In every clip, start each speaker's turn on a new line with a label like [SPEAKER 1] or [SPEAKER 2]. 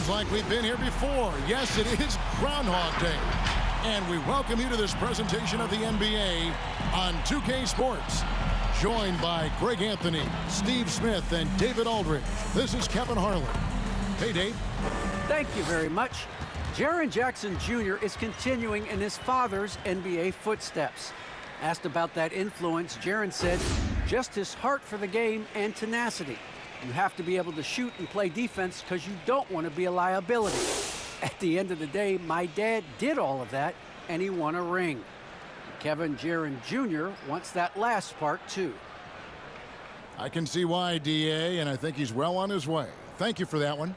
[SPEAKER 1] Seems like we've been here before. Yes, it is Groundhog Day. And we welcome you to this presentation of the NBA on 2K Sports. Joined by Greg Anthony, Steve Smith, and David Aldridge. This is Kevin Harlan. Hey, Dave.
[SPEAKER 2] Thank you very much. Jaren Jackson Jr. is continuing in his father's NBA footsteps. Asked about that influence, Jaren said, just his heart for the game and tenacity. You have to be able to shoot and play defense because you don't want to be a liability. At the end of the day, my dad did all of that, and he won a ring. Kevin Jaren Jr. wants that last part, too.
[SPEAKER 1] I can see why, D.A., and I think he's well on his way. Thank you for that one.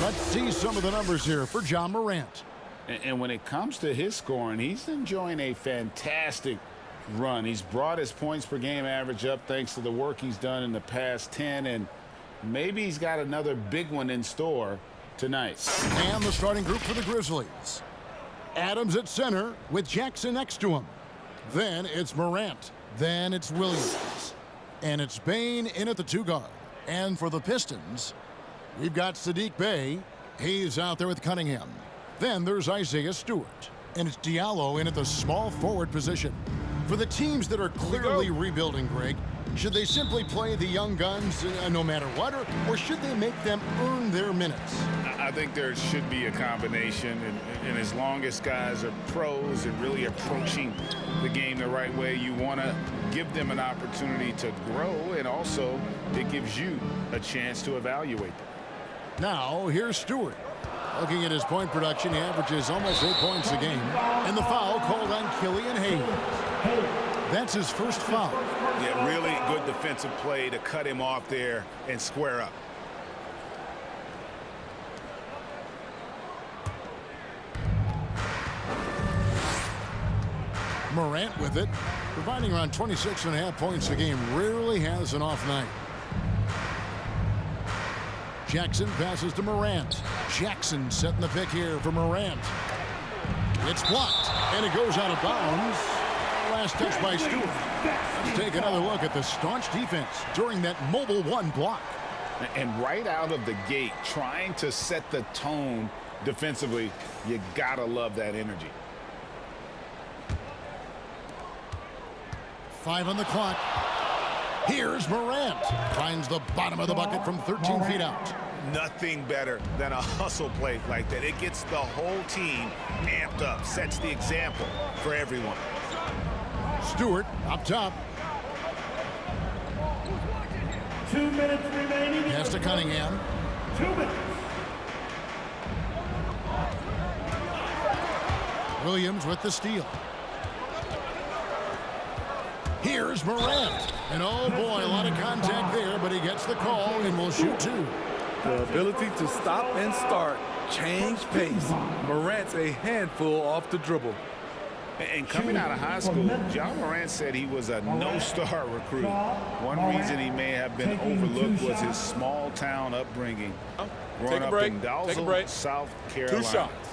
[SPEAKER 1] Let's see some of the numbers here for Ja Morant.
[SPEAKER 3] And when it comes to his scoring, he's enjoying a fantastic run. He's brought his points per game average up thanks to the work he's done in the past 10, and maybe he's got another big one in store tonight.
[SPEAKER 1] And the starting group for the Grizzlies. Adams at center with Jackson next to him. Then it's Morant. Then it's Williams. And it's Bane in at the 2 guard. And for the Pistons, we've got Sadiq Bey. He's out there with Cunningham. Then there's Isaiah Stewart. And it's Diallo in at the small forward position. For the teams that are clearly rebuilding, Greg, should they simply play the young guns no matter what, or should they make them earn their minutes?
[SPEAKER 3] I think there should be a combination, and as long as guys are pros and really approaching the game the right way, you want to give them an opportunity to grow, and also it gives you a chance to evaluate them.
[SPEAKER 1] Now, here's Stewart. Looking at his point production, he averages almost 8 points a game. And the foul called on Killian Hayes. That's his first foul.
[SPEAKER 3] Yeah, really good defensive play to cut him off there and square up.
[SPEAKER 1] Morant with it, providing around 26.5 points a game. Rarely has an off night. Jackson passes to Morant. Jackson setting the pick here for Morant. It's blocked, and it goes out of bounds. Last touch by Stewart. Let's take another look at the staunch defense during that mobile 1 block.
[SPEAKER 3] And right out of the gate, trying to set the tone defensively, you gotta love that energy.
[SPEAKER 1] 5 on the clock. Here's Morant. Finds the bottom of the bucket from 13 feet out.
[SPEAKER 3] Nothing better than a hustle play like that. It gets the whole team amped up, sets the example for everyone.
[SPEAKER 1] Stewart up top.
[SPEAKER 4] 2 minutes remaining.
[SPEAKER 1] Pass to Cunningham.
[SPEAKER 4] 2 minutes.
[SPEAKER 1] Williams with the steal. Here's Morant. And oh boy, a lot of contact there, but he gets the call and will shoot 2.
[SPEAKER 5] The ability to stop and start, change pace. Morant's a handful off the dribble.
[SPEAKER 3] And coming out of high school, Ja Morant said he was a no-star recruit. One reason he may have been overlooked was his small-town upbringing. Growing up in Dalzell, South Carolina.
[SPEAKER 5] 2 shots.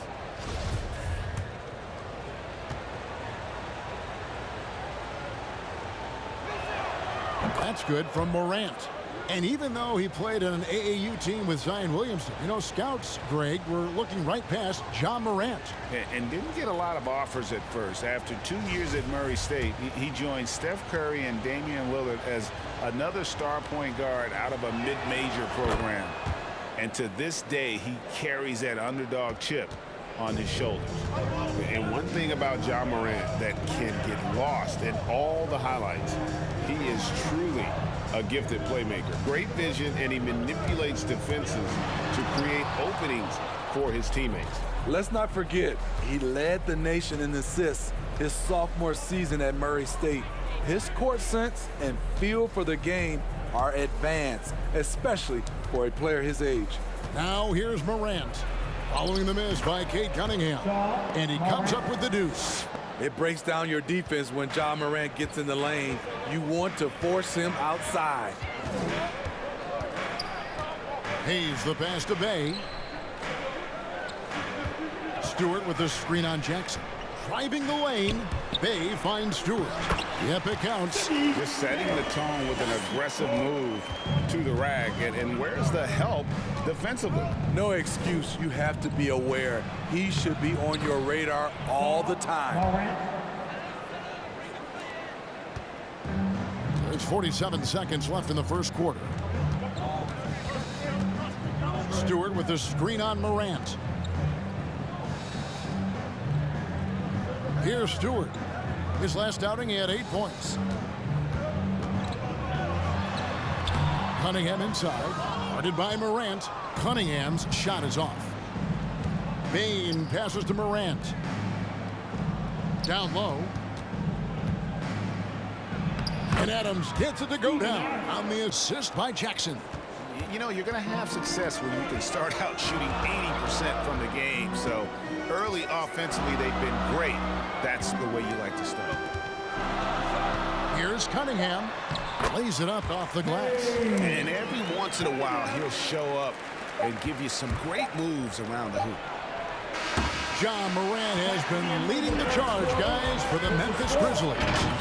[SPEAKER 1] That's good from Morant. And even though he played on an AAU team with Zion Williamson, you know, scouts, Greg, were looking right past Ja Morant.
[SPEAKER 3] And didn't get a lot of offers at first. After 2 years at Murray State, he joined Steph Curry and Damian Lillard as another star point guard out of a mid-major program. And to this day, he carries that underdog chip on his shoulders. And one thing about Ja Morant that can get lost in all the highlights, he is truly a gifted playmaker. Great vision, and he manipulates defenses to create openings for his teammates.
[SPEAKER 5] Let's not forget, he led the nation in assists his sophomore season at Murray State. His court sense and feel for the game are advanced, especially for a player his age.
[SPEAKER 1] Now here's Morant, following the miss by Cade Cunningham. And he comes up with the deuce.
[SPEAKER 5] It breaks down your defense when Ja Morant gets in the lane. You want to force him outside.
[SPEAKER 1] Hayes the pass to Bey. Stewart with the screen on Jackson. driving the lane. Bay finds Stewart. Yep, it counts.
[SPEAKER 3] Just setting the tone with an aggressive move to the rack. And where's the help defensively?
[SPEAKER 5] No excuse. You have to be aware. He should be on your radar all the time.
[SPEAKER 1] There's 47 seconds left in the first quarter. Stewart with the screen on Morant. Here's Stewart. His last outing, he had 8 points. Cunningham inside. Guarded by Morant. Cunningham's shot is off. Bane passes to Morant. Down low. And Adams gets it to go down on the assist by Jackson.
[SPEAKER 3] You know, you're going to have success when you can start out shooting 80% from the game. So early offensively, they've been great. That's the way you like to start.
[SPEAKER 1] Here's Cunningham. Lays it up off the glass.
[SPEAKER 3] And every once in a while, he'll show up and give you some great moves around the hoop.
[SPEAKER 1] John Morant has been leading the charge, guys, for the Memphis Grizzlies.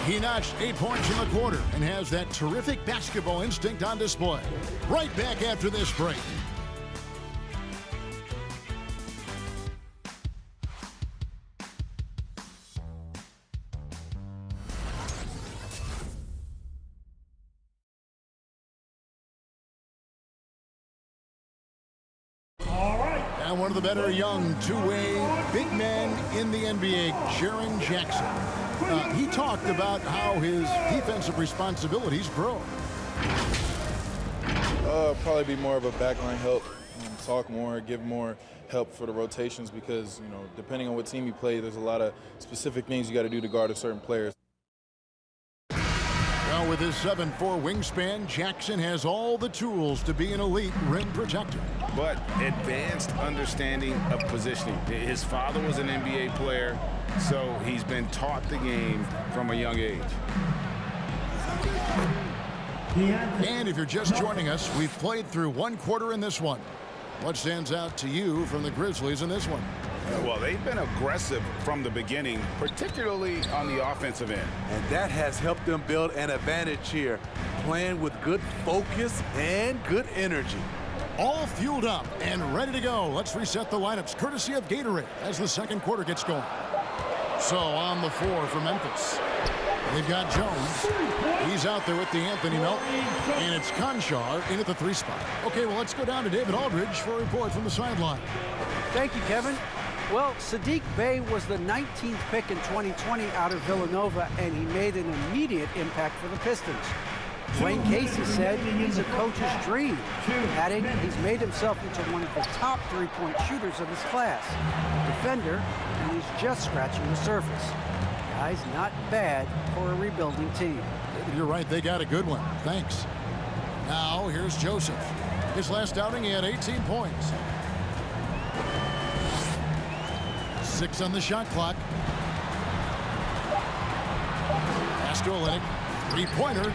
[SPEAKER 1] He notched 8 points in the quarter and has that terrific basketball instinct on display. Right back after this break. And one of the better young two-way big men in the NBA, Jaren Jackson. He talked about how his defensive responsibilities grow.
[SPEAKER 6] Probably be more of a backline help, talk more, give more help for the rotations because, you know, depending on what team you play, there's a lot of specific things you got to do to guard a certain player.
[SPEAKER 1] Well, with his 7'4" wingspan, Jackson has all the tools to be an elite rim protector.
[SPEAKER 3] But advanced understanding of positioning. His father was an NBA player, so he's been taught the game from a young age.
[SPEAKER 1] And if you're just joining us, we've played through one quarter in this one. What stands out to you from the Grizzlies in this one?
[SPEAKER 3] Well, they've been aggressive from the beginning, particularly on the offensive end.
[SPEAKER 5] And that has helped them build an advantage here, playing with good focus and good energy.
[SPEAKER 1] All fueled up and ready to go. Let's reset the lineups, courtesy of Gatorade, as the second quarter gets going. So on the floor for Memphis, they've got Jones. He's out there with the Anthony Melton. And it's Conchar in at the 3 spot. Okay, well, let's go down to David Aldridge for a report from the sideline.
[SPEAKER 2] Thank you, Kevin. Well, Saddiq Bey was the 19th pick in 2020 out of Villanova, and he made an immediate impact for the Pistons. Wayne Casey said he's a coach's dream, adding he's made himself into one of the top three-point shooters of his class. Defender, and he's just scratching the surface. Guy's not bad for a rebuilding team.
[SPEAKER 1] You're right, they got a good one. Thanks. Now, here's Joseph. His last outing, he had 18 points. 6 on the shot clock. Pass to Olynyk. Three-pointer.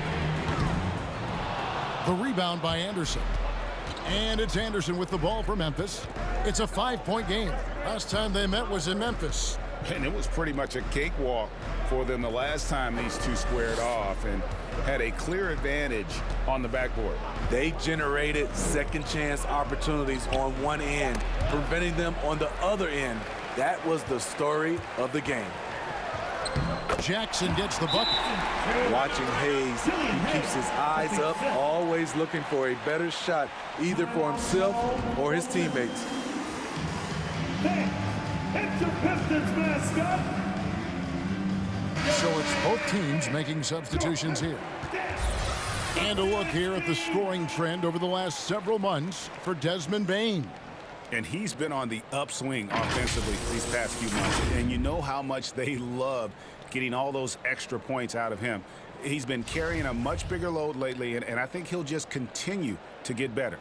[SPEAKER 1] The rebound by Anderson. And it's Anderson with the ball for Memphis. It's a 5-point game. Last time they met was in Memphis.
[SPEAKER 3] And it was pretty much a cakewalk for them the last time these two squared off and had a clear advantage on the backboard.
[SPEAKER 5] They generated second chance opportunities on one end, preventing them on the other end. That was the story of the game.
[SPEAKER 1] Jackson gets the bucket.
[SPEAKER 5] Watching Hayes, he keeps his eyes up, always looking for a better shot, either for himself or his teammates.
[SPEAKER 4] It's the Pistons mascot.
[SPEAKER 1] So it's both teams making substitutions here. And a look here at the scoring trend over the last several months for Desmond Bane.
[SPEAKER 3] And he's been on the upswing offensively these past few months. And you know how much they love getting all those extra points out of him. He's been carrying a much bigger load lately, and I think he'll just continue to get better.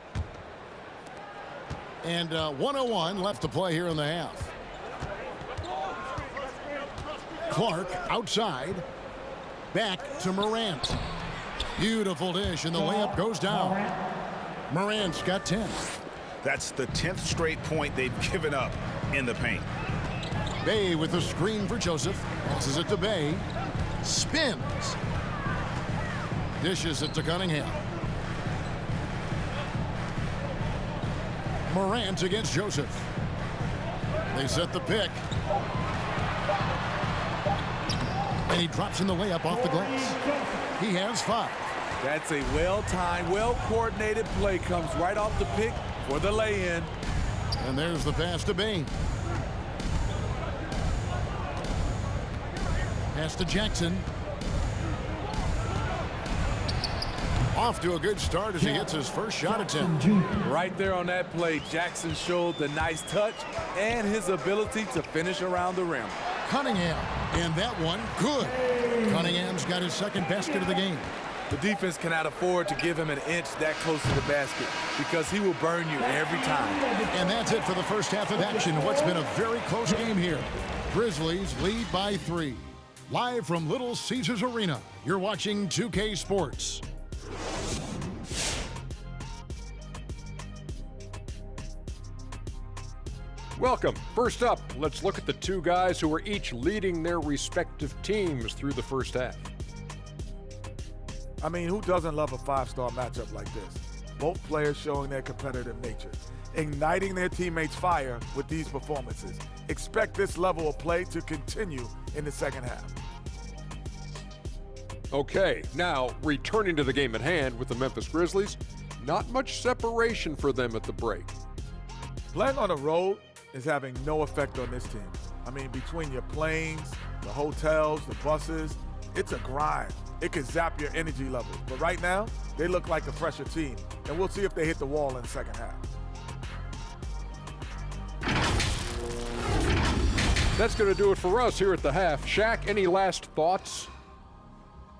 [SPEAKER 1] And 1:01 left to play here in the half. Clark outside. Back to Morant. Beautiful dish, and the layup goes down. Morant's got 10.
[SPEAKER 3] That's the 10th straight point they've given up in the paint.
[SPEAKER 1] Bay with the screen for Joseph. Passes it to Bay. Spins. Dishes it to Cunningham. Morant against Joseph. They set the pick. And he drops in the layup off the glass. He has 5.
[SPEAKER 5] That's a well-timed, well-coordinated play. Comes right off the pick for the lay-in.
[SPEAKER 1] And there's the pass to Bain. Pass to Jackson. Off to a good start as he gets his first shot attempt.
[SPEAKER 5] Right there on that play, Jackson showed the nice touch and his ability to finish around the rim.
[SPEAKER 1] Cunningham, and that one, good. Cunningham's got his second basket of the game.
[SPEAKER 5] The defense cannot afford to give him an inch that close to the basket because he will burn you every time.
[SPEAKER 1] And that's it for the first half of action. What's been a very close game here. Grizzlies lead by 3. Live from Little Caesars Arena, you're watching 2K Sports.
[SPEAKER 7] Welcome. First up, let's look at the two guys who are each leading their respective teams through the first half.
[SPEAKER 8] I mean, who doesn't love a 5-star matchup like this? Both players showing their competitive nature, igniting their teammates' fire with these performances. Expect this level of play to continue in the second half.
[SPEAKER 7] Okay, now returning to the game at hand with the Memphis Grizzlies, not much separation for them at the break.
[SPEAKER 8] Playing on the road is having no effect on this team. I mean, between your planes, the hotels, the buses, it's a grind. It can zap your energy levels. But right now, they look like a fresher team. And we'll see if they hit the wall in the second half.
[SPEAKER 7] That's going to do it for us here at the half. Shaq, any last thoughts?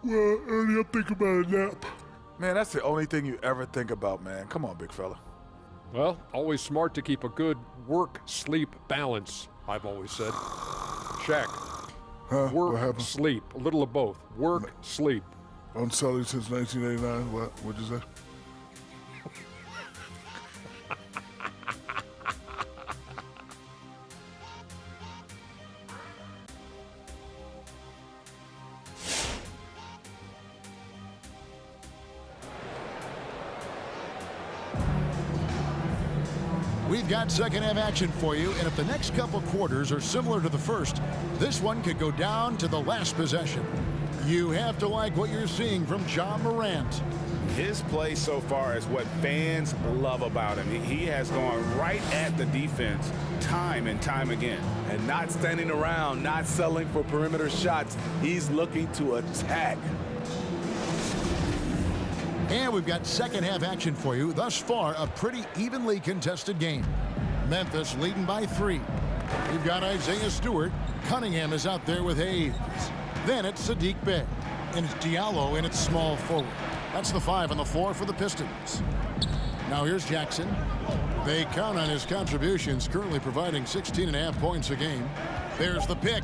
[SPEAKER 8] Well, Ernie, I'm thinking about a nap. Man, that's the only thing you ever think about, man. Come on, big fella.
[SPEAKER 7] Well, always smart to keep a good work-sleep balance, I've always said. Shaq, work, sleep, a little of both. Work, sleep.
[SPEAKER 9] I'm solid since 1989. What'd you say?
[SPEAKER 1] We've got second half action for you, and if the next couple quarters are similar to the first, this one could go down to the last possession. You have to like what you're seeing from Ja Morant.
[SPEAKER 3] His play so far is what fans love about him. He has gone right at the defense time and time again.
[SPEAKER 5] And not standing around, not settling for perimeter shots. He's looking to attack.
[SPEAKER 1] And we've got second half action for you. Thus far, a pretty evenly contested game. Memphis leading by 3. We've got Isaiah Stewart. Cunningham is out there with Hayes. Then it's Sadiq Bey. And it's Diallo in its small forward. That's the 5 on the floor for the Pistons. Now here's Jackson. They count on his contributions, currently providing 16.5 points a game. There's the pick.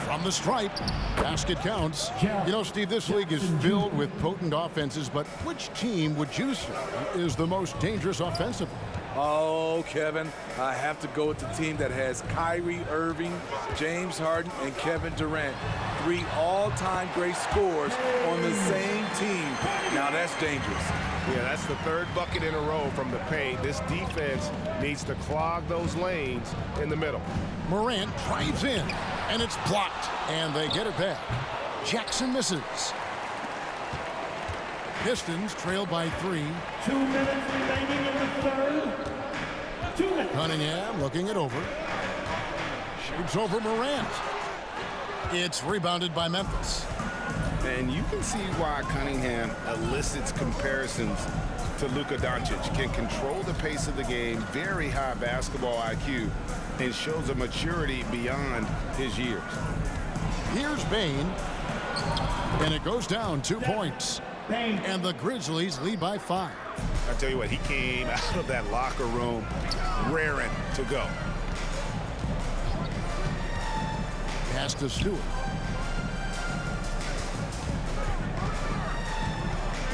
[SPEAKER 1] From the stripe, basket counts. You know, Steve, this league is filled with potent offenses, but which team would you say is the most dangerous offensively?
[SPEAKER 5] Oh, Kevin, I have to go with the team that has Kyrie Irving, James Harden, and Kevin Durant. 3 all-time great scorers on the same team. Now that's dangerous.
[SPEAKER 10] Yeah, that's the 3rd bucket in a row from the paint. This defense needs to clog those lanes in the middle.
[SPEAKER 1] Morant drives in, and it's blocked, and they get it back. Jackson misses. Pistons trail by 3.
[SPEAKER 4] 2 minutes remaining in the third. 2 minutes.
[SPEAKER 1] Cunningham looking it over. Shoots over Morant. It's rebounded by Memphis.
[SPEAKER 3] And you can see why Cunningham elicits comparisons to Luka Doncic. Can control the pace of the game, very high basketball IQ, and shows a maturity beyond his years.
[SPEAKER 1] Here's Bain, and it goes down 2 points. And the Grizzlies lead by 5.
[SPEAKER 3] I tell you what, he came out of that locker room raring to go.
[SPEAKER 1] Pass to Stewart.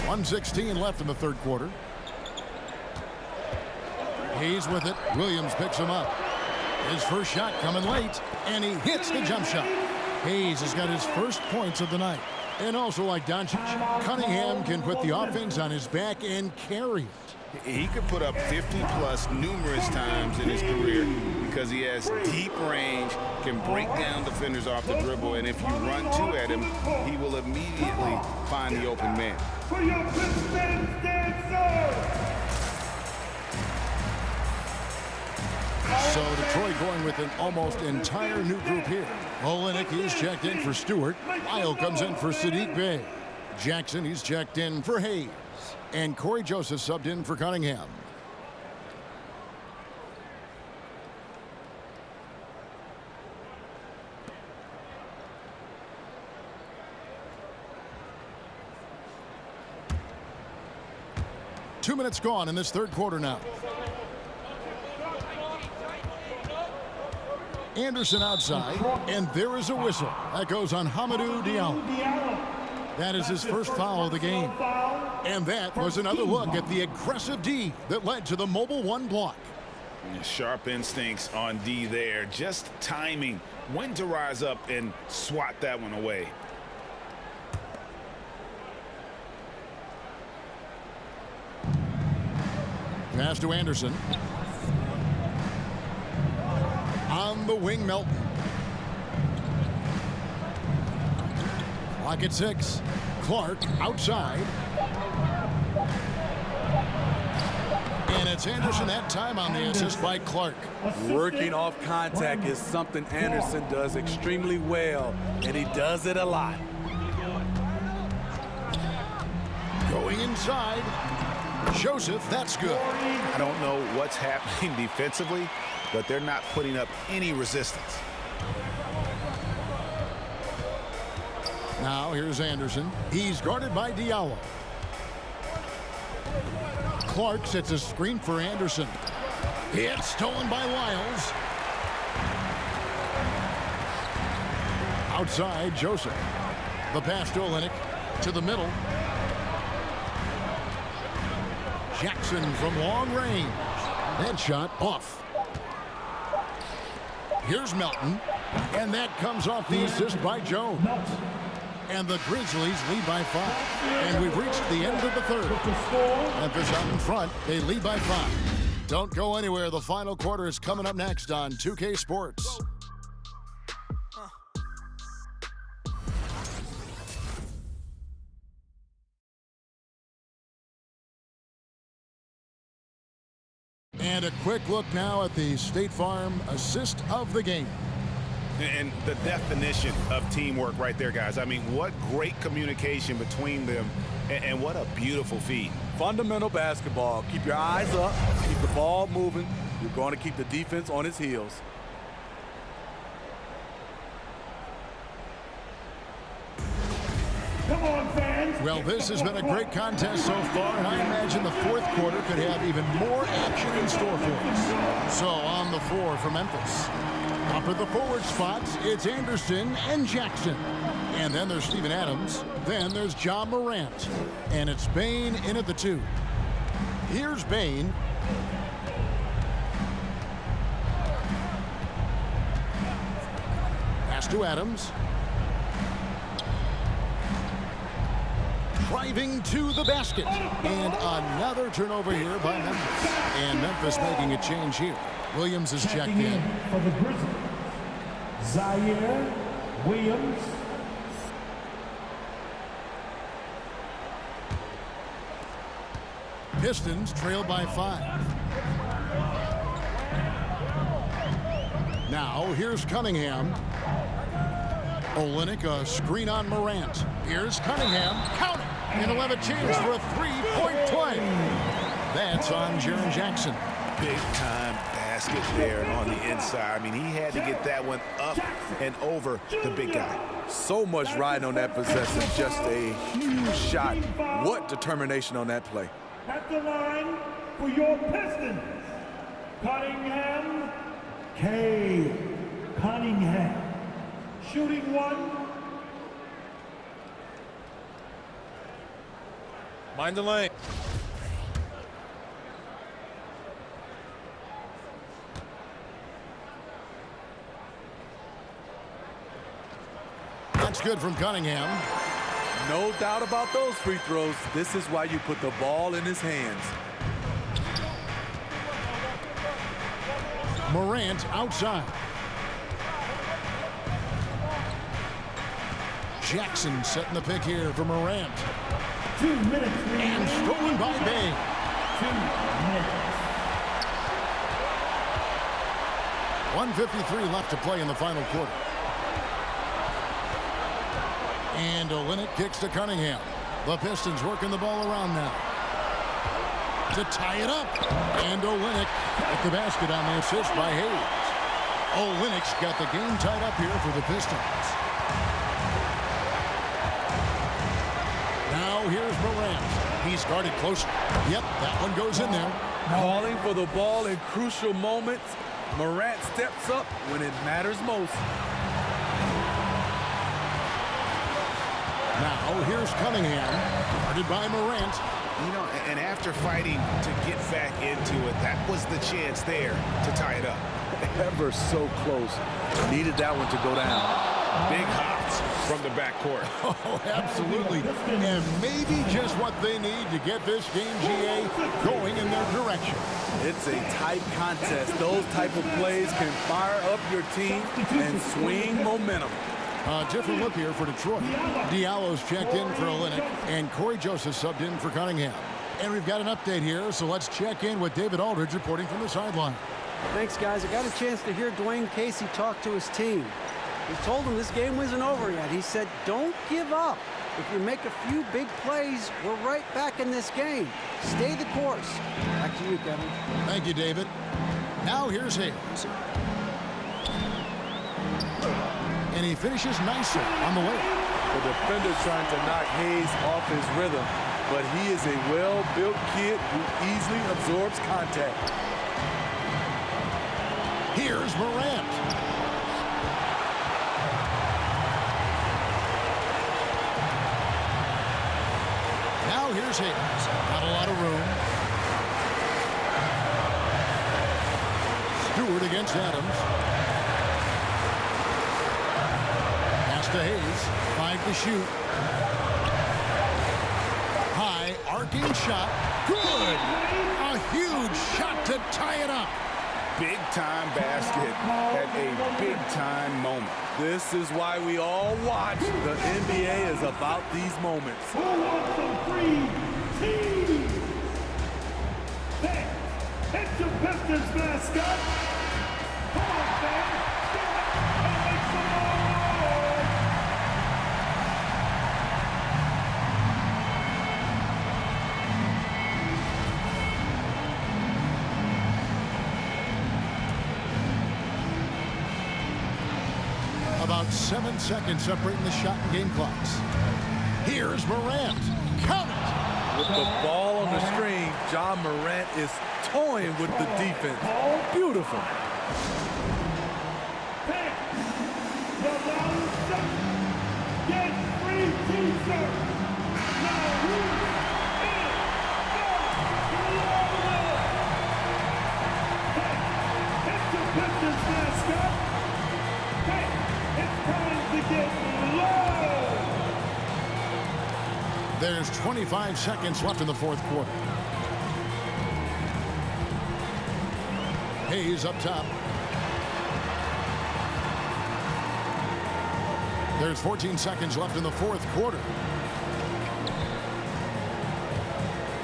[SPEAKER 1] 1:16 left in the third quarter. Hayes with it. Williams picks him up. His first shot coming late, and he hits the jump shot. Hayes has got his first points of the night. And also like Doncic, Cunningham can put the offense on his back and carry it.
[SPEAKER 3] He could put up 50-plus numerous times in his career because he has deep range, can break down defenders off the dribble, and if you run two at him, he will immediately find the open man.
[SPEAKER 4] For your Pistons dancer!
[SPEAKER 1] So Detroit going with an almost entire new group here. Olynyk is checked in for Stewart. Lyle comes in for Sadiq Bey. Jackson, he's checked in for Hayes. And Corey Joseph subbed in for Cunningham. Two minutes gone in this third quarter now. Anderson outside, and there is a whistle. That goes on Hamidou Diallo. That is his first foul of the game. And that was another look at the aggressive D that led to the mobile one block.
[SPEAKER 3] Sharp instincts on D there. Just timing when to rise up and swat that one away.
[SPEAKER 1] Pass to Anderson. On the wing, Melton. Clock at 6. Clark outside. And it's Anderson that time on the assist by Clark.
[SPEAKER 5] Working off contact is something Anderson does extremely well, and he does it a lot.
[SPEAKER 1] Going inside. Joseph, that's good.
[SPEAKER 3] I don't know what's happening defensively, but they're not putting up any resistance.
[SPEAKER 1] Now here's Anderson. He's guarded by Diallo. Clark sets a screen for Anderson. It's stolen by Lyles. Outside, Joseph. The pass to Olynyk. To the middle. Jackson from long range. That shot off. Here's Melton. And that comes off the assist by Jones. And the Grizzlies lead by 5. And we've reached the end of the third. Memphis out in front. They lead by 5. Don't go anywhere. The final quarter is coming up next on 2K Sports. And a quick look now at the State Farm assist of the game.
[SPEAKER 3] And the definition of teamwork right there, guys. I mean, what great communication between them, and what a beautiful feed.
[SPEAKER 5] Fundamental basketball. Keep your eyes up, keep the ball moving. You're going to keep the defense on its heels.
[SPEAKER 4] Come on, fans.
[SPEAKER 1] Well, this has been a great contest so far, and I imagine the fourth quarter could have even more action in store for us. So on the floor for Memphis. Up at the forward spots, it's Anderson and Jackson. And then there's Steven Adams. Then there's John Morant. And it's Bane in at the 2. Here's Bane. Pass to Adams. Driving to the basket. And another turnover here by Memphis. And Memphis making a change here. Williams is checked in.
[SPEAKER 4] For the Grizzlies, Zaire Williams.
[SPEAKER 1] Pistons trail by 5. Now here's Cunningham. Olynyk, a screen on Morant. Here's Cunningham. Count it! And he'll have a chance for a three-point play. That's on Jaren Jackson.
[SPEAKER 3] Big-time basket there on the inside. I mean, he had to get that one up and over the big guy.
[SPEAKER 5] So much riding on that possession. Just a huge shot. What determination on that play.
[SPEAKER 4] At the line for your Pistons, Cunningham, K. Cunningham. Shooting 1.
[SPEAKER 6] Mind the lane.
[SPEAKER 1] That's good from Cunningham.
[SPEAKER 5] No doubt about those free throws. This is why you put the ball in his hands.
[SPEAKER 1] Morant outside. Jackson setting the pick here for Morant.
[SPEAKER 4] 2 minutes remaining.
[SPEAKER 1] And stolen by Bay.
[SPEAKER 4] 2 minutes.
[SPEAKER 1] 1:53 left to play in the final quarter. And Olynyk kicks to Cunningham. The Pistons working the ball around now. To tie it up. And Olynyk at the basket on the assist by Hayes. Olynyk's got the game tied up here for the Pistons. Now here's Morant. He's guarded close. Yep, that one goes in there.
[SPEAKER 5] Calling for the ball in crucial moments. Morant steps up when it matters most.
[SPEAKER 1] Now here's Cunningham. Guarded by Morant.
[SPEAKER 3] You know, and after fighting to get back into it, that was the chance there to tie it up.
[SPEAKER 5] Ever so close. Needed that one to go down.
[SPEAKER 3] Big hops from the backcourt.
[SPEAKER 1] Oh, absolutely. And maybe just what they need to get this game, GA, going in their direction.
[SPEAKER 5] It's a tight contest. Those type of plays can fire up your team and swing momentum.
[SPEAKER 1] Different look here for Detroit. Diallo's checked in for Olynyk, and Corey Joseph subbed in for Cunningham. And we've got an update here, so let's check in with David Aldridge reporting from the sideline.
[SPEAKER 2] Thanks, guys. I got a chance to hear Dwayne Casey talk to his team. He told them this game wasn't over yet. He said, don't give up. If you make a few big plays, we're right back in this game. Stay the course. Back to you, Kevin.
[SPEAKER 1] Thank you, David. Now here's Hayes. And he finishes nicely on the way.
[SPEAKER 5] The defender trying to knock Hayes off his rhythm, but he is a well-built kid who easily absorbs contact.
[SPEAKER 1] Here's Morant. Now here's Hayes. Not a lot of room. Stewart against Adams. Pass to Hayes. 5 to shoot. High arcing shot. Good. A huge shot to tie it up.
[SPEAKER 3] Big-time basket at a big-time moment.
[SPEAKER 5] This is why we all watch. The NBA is about these moments.
[SPEAKER 4] Who wants some free teams? Hey, it's the Pistons mascot. Come on, fans. Get up and make some noise.
[SPEAKER 1] About 7 seconds separating the shot and game clocks. Here's Morant. Count it.
[SPEAKER 5] With the ball on the screen, John Morant is toying with the defense. Beautiful.
[SPEAKER 4] Fans, the loud shot. Get free t-shirts. Now who is the It's the Pistons mascot. Hey, it's time to get low.
[SPEAKER 1] There's 25 seconds left in the fourth quarter. Hayes up top. There's 14 seconds left in the fourth quarter.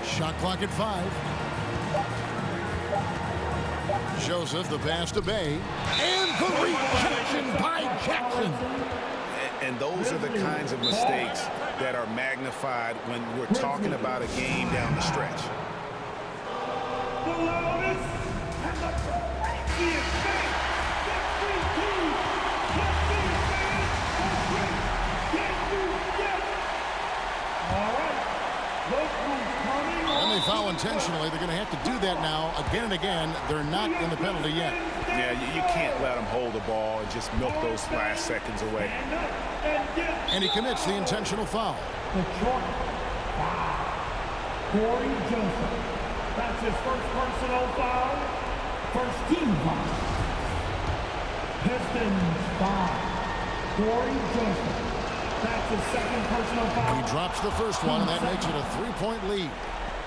[SPEAKER 1] Shot clock at 5. Joseph, the pass to Bay. And the rejection by Jackson.
[SPEAKER 3] And those are the kinds of mistakes that are magnified when we're talking about a game down the stretch.
[SPEAKER 4] The loudest and the craziest fans. Get free team. Let's see it, fans. How great can you get? All right. Look who's coming on.
[SPEAKER 1] And they foul intentionally. They're going to have to do that now again and again. They're not in the penalty yet.
[SPEAKER 3] Yeah, you can't let them hold the ball and just milk those last seconds away.
[SPEAKER 1] And he commits the intentional foul.
[SPEAKER 4] Detroit. Corey Joseph. That's his first personal foul. First team foul. Pistons foul. Corey Joseph. That's his second personal foul.
[SPEAKER 1] He drops the first one, and that makes it a 3-point lead.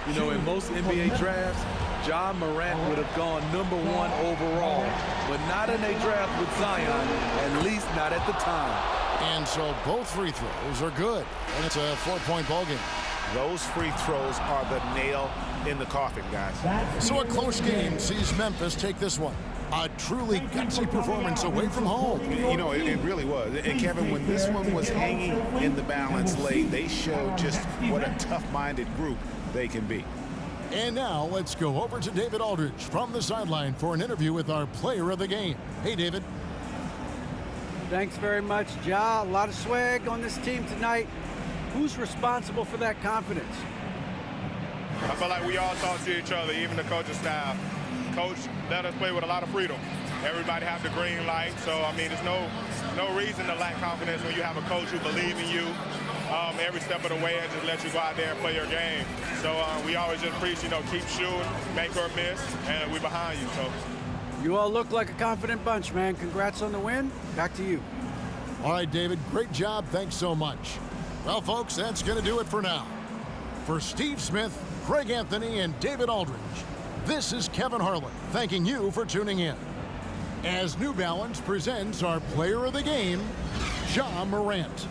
[SPEAKER 5] You know, in most NBA drafts, Ja Morant would have gone #1 overall, but not in a draft with Zion, at least not at the time.
[SPEAKER 1] And so both free throws are good, and it's a 4-point ball game.
[SPEAKER 3] Those free throws are the nail in the coffin, guys.
[SPEAKER 1] So a close game sees Memphis take this one. A truly gutsy performance away from home.
[SPEAKER 3] You know, it really was. And Kevin, when this one was hanging in the balance late, they showed just what a tough-minded group they can be.
[SPEAKER 1] And now let's go over to David Aldridge from the sideline for an interview with our player of the game. Hey, David.
[SPEAKER 2] Thanks very much, Ja. A lot of swag on this team tonight. Who's responsible for that confidence?
[SPEAKER 11] I feel like we all talk to each other, even the coaching staff. Coach let us play with a lot of freedom. Everybody has the green light, so I mean, there's no reason to lack confidence when you have a coach who believes in you every step of the way and just let you go out there and play your game. So we always just preach, keep shooting, make or miss, and we're behind you. So
[SPEAKER 2] you all look like a confident bunch, man. Congrats on the win. Back to you.
[SPEAKER 1] All right, David, great job. Thanks so much. Well, folks, that's going to do it for now. For Steve Smith, Craig Anthony, and David Aldridge, this is Kevin Harlan thanking you for tuning in. As New Balance presents our player of the game, Ja Morant.